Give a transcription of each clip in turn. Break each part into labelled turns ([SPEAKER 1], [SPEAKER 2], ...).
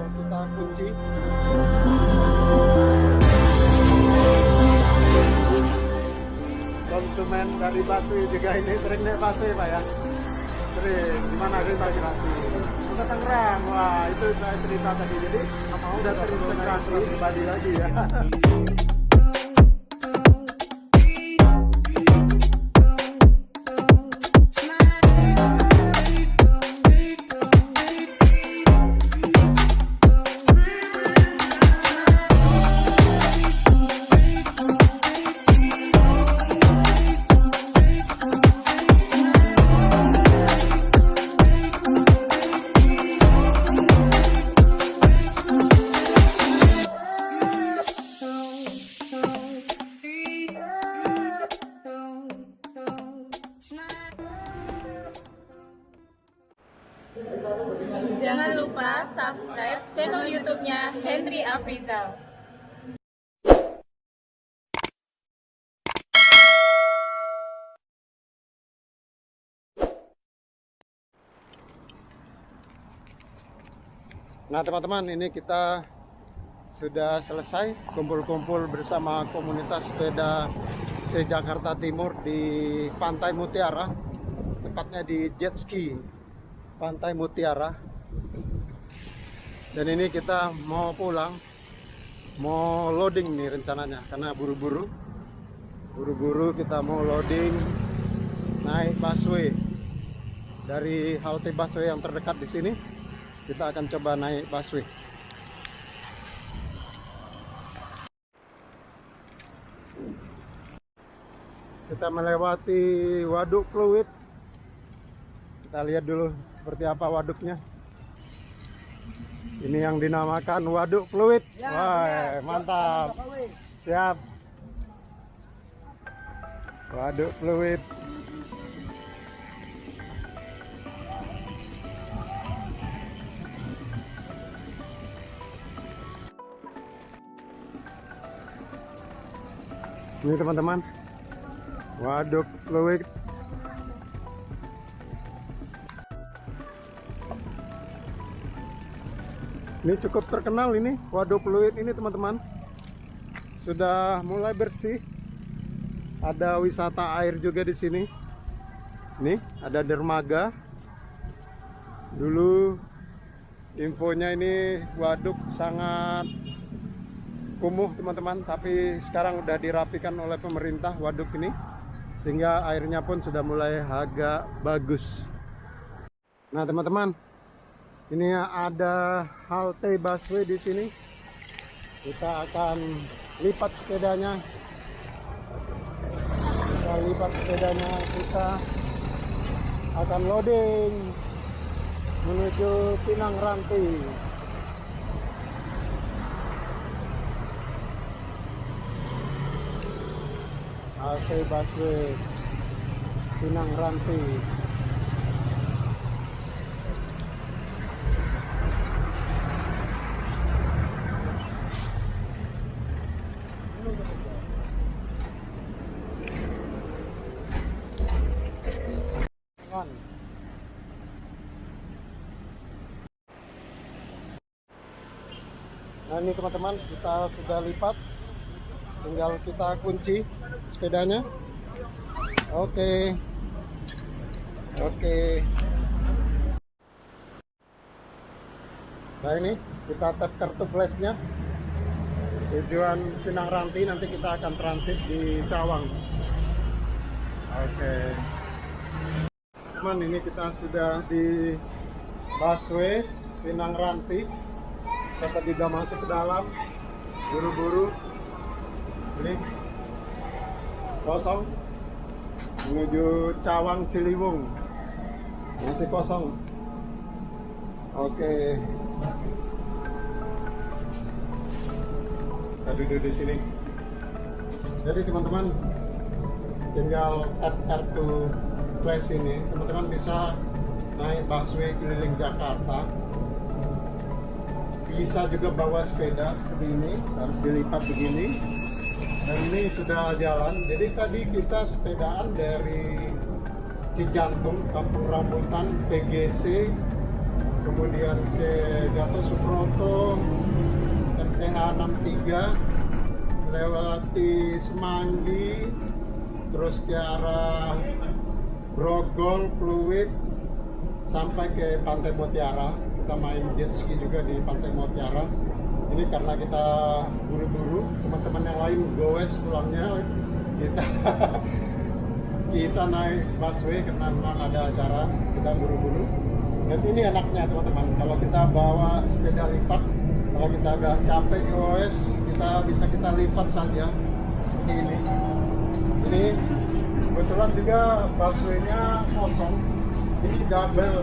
[SPEAKER 1] tinggal kita kunci. Konsumen dari busway juga ini sering naik busway Pak ya? Sering, gimana registrasi? Ke Tangerang, wah itu saya cerita tadi, jadi mau udah terintegrasi pribadi lagi ya.
[SPEAKER 2] Jangan lupa subscribe channel YouTube-nya Henry Afrizal.
[SPEAKER 1] Nah teman-teman, ini kita sudah selesai kumpul-kumpul bersama komunitas sepeda se-Jakarta Timur di Pantai Mutiara, tepatnya di Jet Ski Pantai Mutiara. Dan ini kita mau pulang, mau loading nih rencananya, karena buru-buru kita mau loading naik busway dari halte busway yang terdekat di sini. Kita akan coba naik busway. Kita melewati waduk Pluit. Kita lihat dulu seperti apa waduknya. Ini yang dinamakan Waduk Pluit.
[SPEAKER 3] Ya,
[SPEAKER 1] wah, mantap. Siap. Waduk Pluit. Ini teman-teman, Waduk Pluit. Ini cukup terkenal ini, Waduk Pluit ini teman-teman. Sudah mulai bersih. Ada wisata air juga di sini. Nih, ada dermaga. Dulu infonya ini waduk sangat kumuh teman-teman, tapi sekarang udah dirapikan oleh pemerintah waduk ini, sehingga airnya pun sudah mulai agak bagus. Nah teman-teman, ini ada halte busway di sini. Kita akan lipat sepedanya. Kita akan loading menuju Pinang Ranti. Halte busway Pinang Ranti. Nah ini teman-teman, kita sudah lipat, tinggal kita kunci sepedanya. Oke. Nah ini kita tap kartu flashnya, tujuan Pinang Ranti, nanti kita akan transit di Cawang. Oke. Teman, ini kita sudah di busway Pinang Ranti. Kita juga masuk ke dalam, buru-buru. Ini kosong, menuju Cawang Ciliwung, masih kosong. Oke. Kita duduk di sini. Jadi teman-teman, tinggal tap kartu flash ini, teman-teman bisa naik busway keliling Jakarta. Bisa juga bawa sepeda seperti ini, harus dilipat begini. Dan ini sudah jalan. Jadi tadi kita sepedaan dari Cijantung, Kampung Rambutan, PGC, kemudian ke Gatot Subroto, MTH 63, melewati Semanggi, terus ke arah Grogol, Pluit, sampai ke Pantai Mutiara. Kita main jet ski juga di Pantai Mutiara. Ini karena kita buru-buru, teman-teman yang lain goes pulangnya, kita naik busway karena memang ada acara, kita buru-buru. Dan ini enaknya teman-teman, kalau kita bawa sepeda lipat, kalau kita udah capek goes, kita lipat saja seperti ini. Ini kebetulan juga busway-nya kosong. Ini double,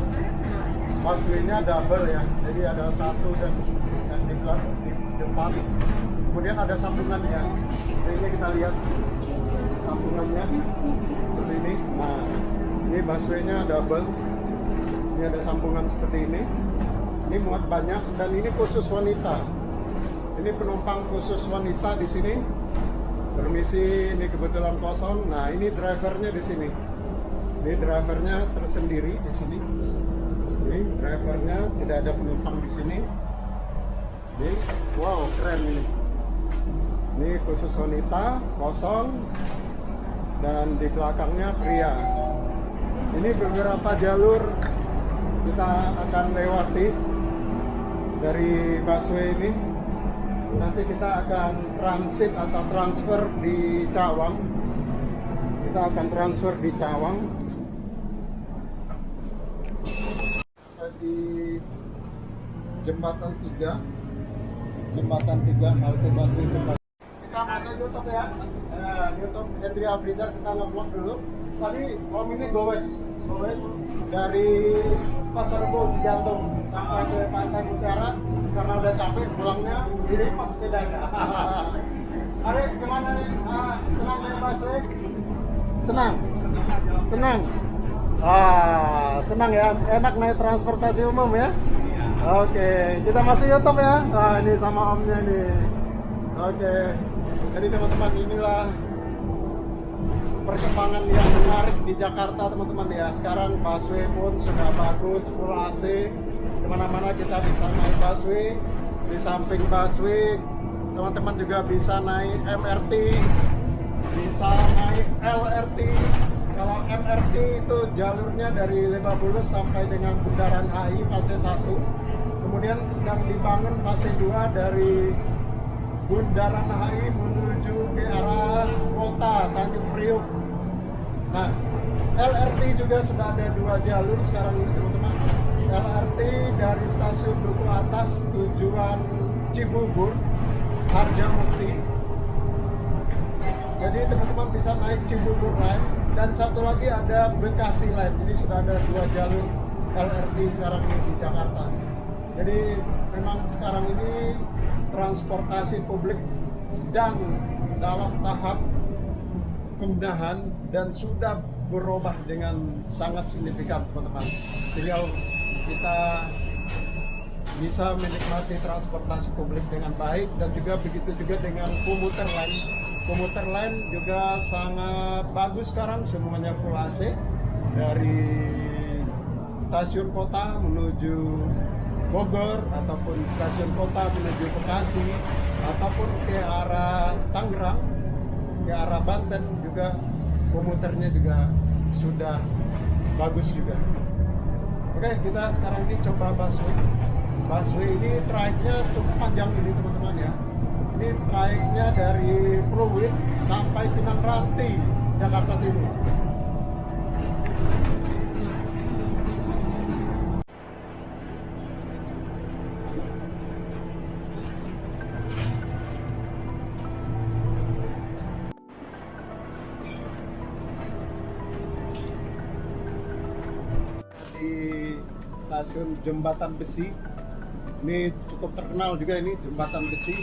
[SPEAKER 1] busway-nya double ya. Jadi ada satu dan di depan. Kemudian ada sambungannya. Ini kita lihat sambungannya seperti ini. Nah, ini busway-nya double. Ini ada sambungan seperti ini. Ini muat banyak dan ini khusus wanita. Ini penumpang khusus wanita di sini. Permisi, ini kebetulan kosong. Nah, ini drivernya di sini. Ini drivernya tersendiri di sini. Ini drivernya, tidak ada penumpang di sini. Ini, wow, keren ini. Ini khusus wanita, kosong, dan di belakangnya pria. Ini beberapa jalur kita akan lewati dari busway ini. Nanti kita akan transit atau transfer di Cawang. Kita akan transfer di Cawang. Di Jembatan 3, halte busway Jembatan. Kita masuk YouTube ya. YouTube Hendri Afriza, kita nge-vlog dulu. Tadi om ini gowes dari Pasar Rebo Cijantung sampai ke Pantai Mutiara. Karena udah capek pulangnya, dilipat sepedanya. Arek gimana nih? Senang naik busway? Senang. Senang ya, enak naik transportasi umum ya. Oke, kita masuk YouTube ya. Ini sama omnya nih. Oke, jadi teman-teman, inilah perkembangan yang menarik di Jakarta teman-teman ya. Sekarang busway pun sudah bagus, full AC. Kemana-mana kita bisa naik busway. Di samping busway, teman-teman juga bisa naik MRT, bisa naik LRT. Kalau MRT itu jalurnya dari Lebak Bulus sampai dengan Bundaran HI fase 1. Kemudian sedang dibangun fase 2 dari Bundaran HI menuju ke arah kota Tanjung Priok. Nah, LRT juga sudah ada 2 jalur sekarang ini teman-teman. LRT dari stasiun Duku Atas tujuan Cibubur, Harjamukti. Jadi teman-teman bisa naik Cibubur Line, dan satu lagi ada Bekasi Line. Jadi sudah ada 2 jalur LRT sekarang ini di Jakarta. Jadi memang sekarang ini transportasi publik sedang dalam tahap pembenahan dan sudah berubah dengan sangat signifikan teman-teman. Tinggal kita bisa menikmati transportasi publik dengan baik, dan juga begitu juga dengan komuter lain. Komuter lain juga sangat bagus sekarang, semuanya full AC dari stasiun kota menuju Bogor, ataupun stasiun kota menuju Bekasi, ataupun ke arah Tangerang, ke arah Banten juga komuternya juga sudah bagus juga. Oke, kita sekarang ini coba busway. Busway ini trayeknya cukup panjang ini teman-teman ya. Ini trayeknya dari Pluit sampai Pinang Ranti, Jakarta Timur. Di stasiun Jembatan Besi, ini cukup terkenal juga ini Jembatan Besi.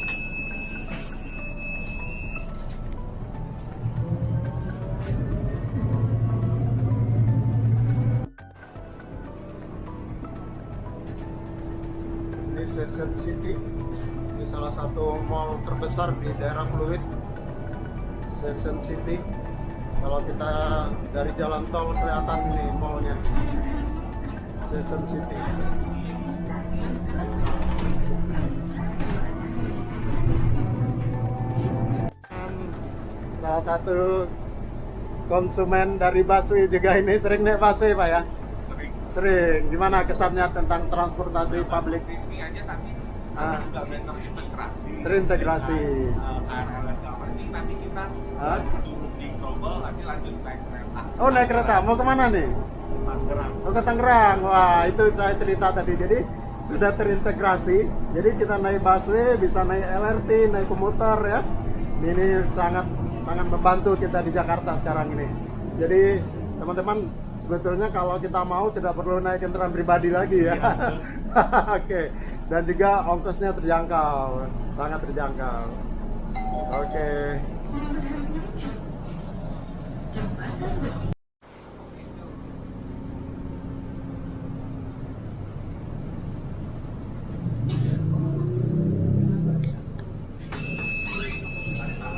[SPEAKER 1] Ini Session City, ini salah satu mall terbesar di daerah Pluit, Session City. Kalau kita dari jalan tol kelihatan ini mallnya, Session City. Salah satu konsumen dari busway juga ini, sering naik busway Pak ya? Sering. Gimana kesannya tentang transportasi publik?
[SPEAKER 3] Ini aja tapi juga better
[SPEAKER 1] Terintegrasi.
[SPEAKER 3] KRL segala penting, nanti kita duduk di Grogol, nanti lanjut naik kereta.
[SPEAKER 1] Oh, naik kereta. Mau kemana nih?
[SPEAKER 3] Tangerang.
[SPEAKER 1] Oh, ke Tangerang. Wah, itu saya cerita tadi. Jadi sudah terintegrasi. Jadi kita naik busway, bisa naik LRT, naik komuter ya. Ini sangat membantu kita di Jakarta sekarang ini. Jadi teman-teman, sebetulnya kalau kita mau tidak perlu naik kendaraan pribadi lagi ya. Oke. Dan juga ongkosnya terjangkau, sangat terjangkau. Oke.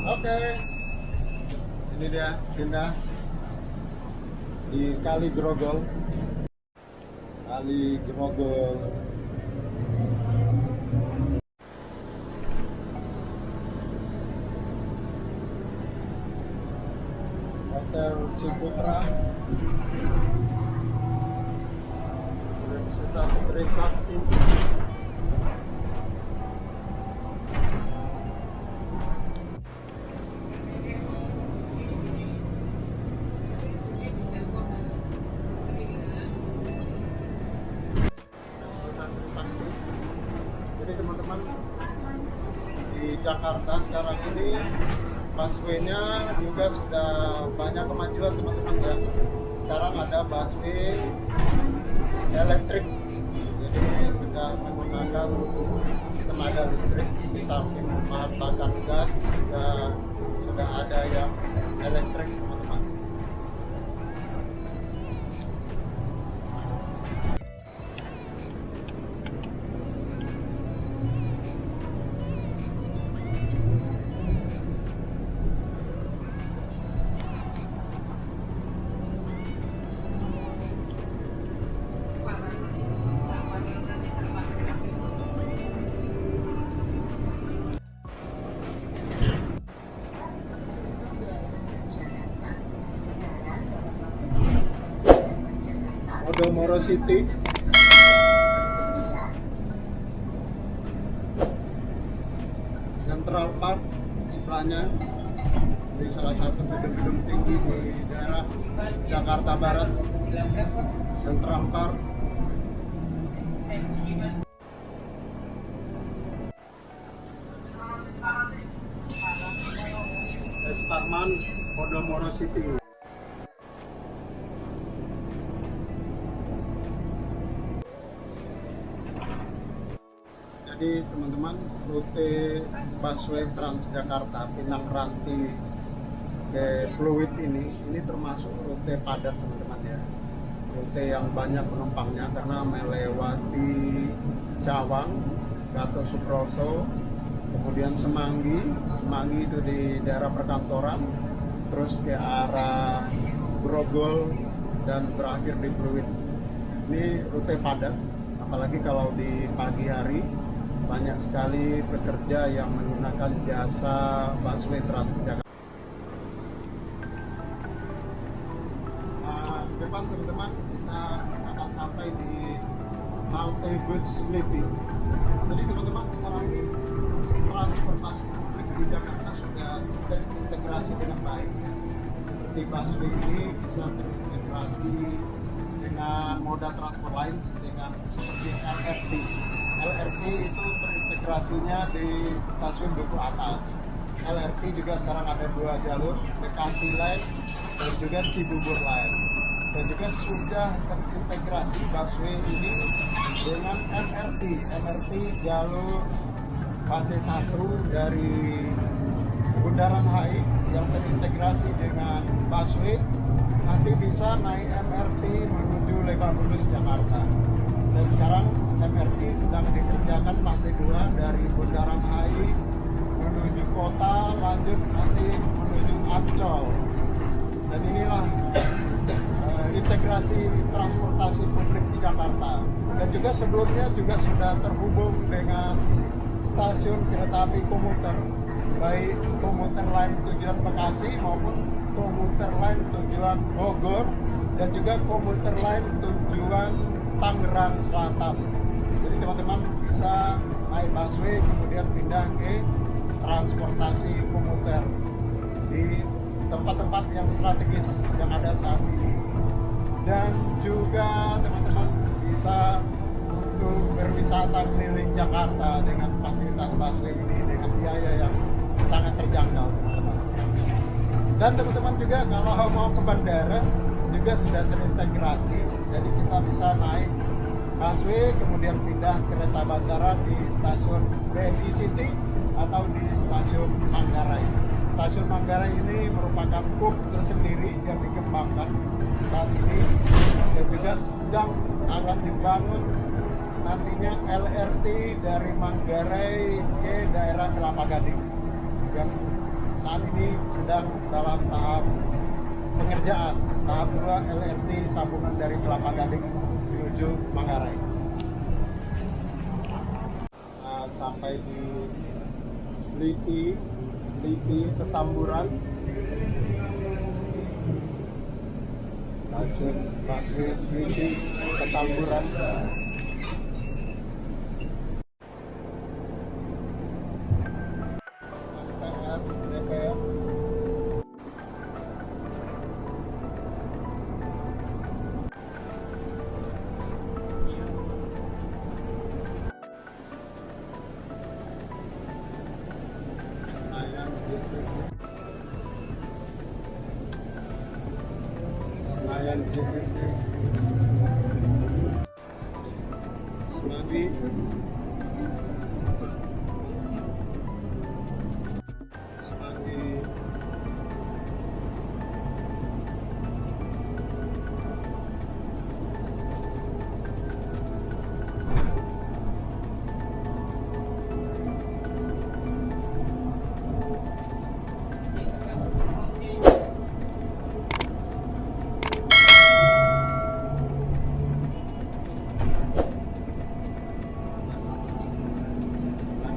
[SPEAKER 1] Oke. Ini dia pindah di Kali Grogol. Kali Grogol. Hotel Ciputra. Universitas Trisakti. Jadi teman-teman, di Jakarta sekarang ini busway-nya juga sudah banyak kemajuan teman-teman ya. Sekarang ada busway elektrik, jadi sudah menggunakan tenaga listrik. Di samping bahan bakar gas juga sudah ada yang elektrik teman-teman. Podomoro City. Central Park sebelahnya, di salah satu gedung-gedung tinggi di daerah Jakarta Barat. Central Park. Esparman, Podomoro City. Jadi teman-teman, rute busway Transjakarta Pinang Ranti ke Pluit ini termasuk rute padat teman-teman ya. Rute yang banyak penumpangnya karena melewati Cawang, Gatot Subroto, kemudian Semanggi itu di daerah perkantoran, terus ke arah Grogol dan berakhir di Pluit. Ini rute padat, apalagi kalau di pagi hari. Banyak sekali pekerja yang menggunakan jasa busway Transjakarta. Nah, depan teman-teman, kita akan sampai di halte bus sleeping. Jadi teman-teman, sekarang ini transportasi publik di Jakarta sudah terintegrasi dengan baik. Seperti busway ini bisa terintegrasi dengan moda transport lain dengan seperti LRT. LRT itu terintegrasinya di stasiun Duku Atas. LRT juga sekarang ada 2 jalur, Bekasi Line dan juga Cibubur Line. Dan juga sudah terintegrasi busway ini dengan MRT. MRT jalur fase 1 dari Bundaran HI yang terintegrasi dengan busway, nanti bisa naik MRT menuju Lebak Bulus Jakarta. Dan sekarang MRT sedang dikerjakan fase 2 dari Bundaran HI menuju kota, lanjut nanti menuju Ancol. Dan inilah integrasi transportasi publik di Jakarta. Dan juga sebelumnya juga sudah terhubung dengan stasiun kereta api komuter, baik komuter lain tujuan Bekasi maupun komuter lain tujuan Bogor, dan juga komuter lain tujuan Tangerang Selatan. Jadi teman-teman bisa naik busway kemudian pindah ke transportasi komuter di tempat-tempat yang strategis yang ada saat ini. Dan juga teman-teman bisa untuk berwisata keliling Jakarta dengan fasilitas busway ini dengan biaya yang sangat terjangkau, teman-teman. Dan teman-teman juga kalau mau ke bandara juga sudah terintegrasi, jadi kita bisa naik busway kemudian pindah kereta bandara di stasiun BNI City atau di stasiun Manggarai. Stasiun Manggarai ini merupakan hub tersendiri yang dikembangkan saat ini, dan juga sedang akan dibangun nantinya LRT dari Manggarai ke daerah Kelapa Gading yang saat ini sedang dalam tahap pengerjaan. Tahap 2 LRT sambungan dari Kelapa Gading menuju Manggarai. Nah, sampai di Sleepy Petamburan, stasiun busway Sleepy Petamburan. DPR. Senayan JCC, Semanggi,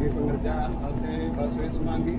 [SPEAKER 1] pengerjaan halte busway Semanggi.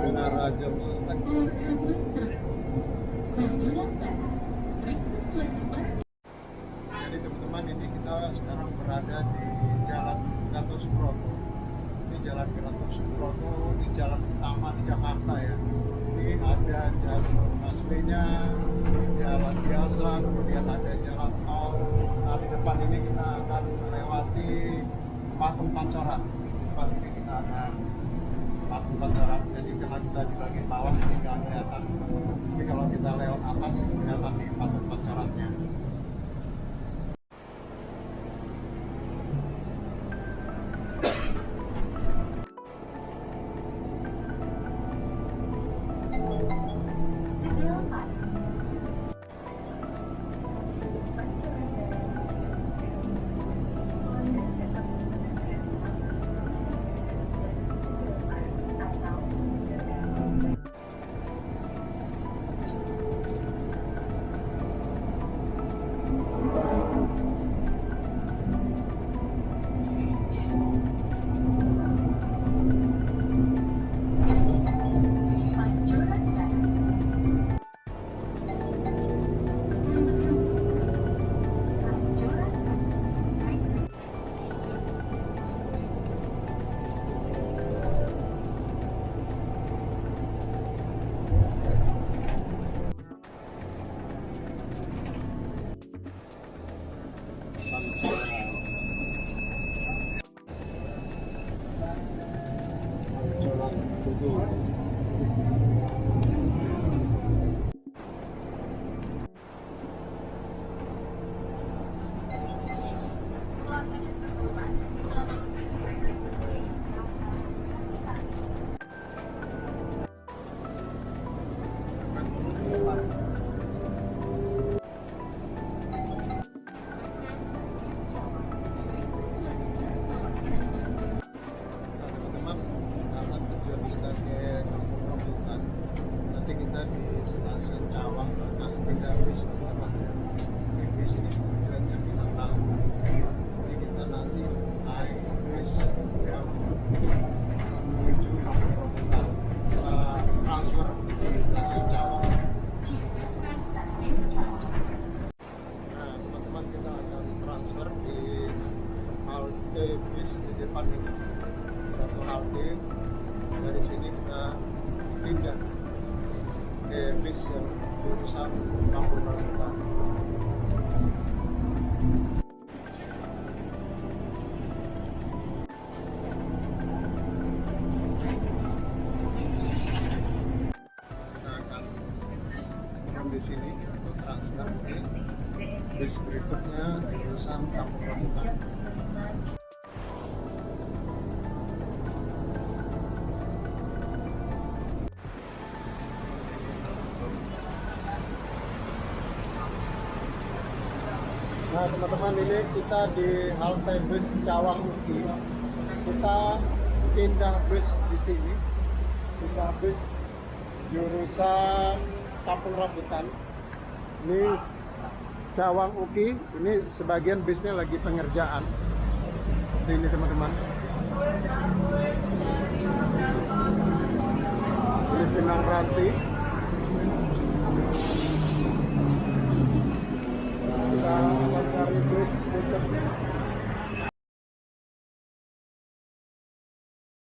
[SPEAKER 1] Menara Jam Sostek. Jadi teman-teman, ini kita sekarang berada di Jalan Gatot Subroto. Ini Jalan Gatot Subroto di jalan utama di Jakarta ya. Ini ada jalur busway-nya, jalan biasa, kemudian ada jalan tol. Nah, di depan ini kita akan melewati Patung Pancoran. Di depan ini kita akan Patung Pancoran. Jadi kalau kita di bagian bawah ini nggak kelihatan, tapi kalau kita lewat atas kelihatan di Patung Pancorannya. kita di stasiun Cawang akan pindah bis teman-teman. Ini bis ini tujuannya Pinang. Jadi kita nanti naik bis yang menuju Robotan. Kita transfer di stasiun Cawang. Nah teman-teman, kita akan transfer di halte bis di depan ini. Satu halte, dari sini kita pindah ke bis yang jurusan Kampung Rambutan. Kita akan turun di sini untuk transfer ke bis berikutnya jurusan Kampung Rambutan. Nah teman-teman, ini kita di halte bus Cawang Uki. Kita pindah bus di sini. Pindah bus jurusan Kampung Rambutan. Ini Cawang Uki. Ini sebagian bisnya lagi pengerjaan. Ini teman-teman. Ini Pinang Ranti.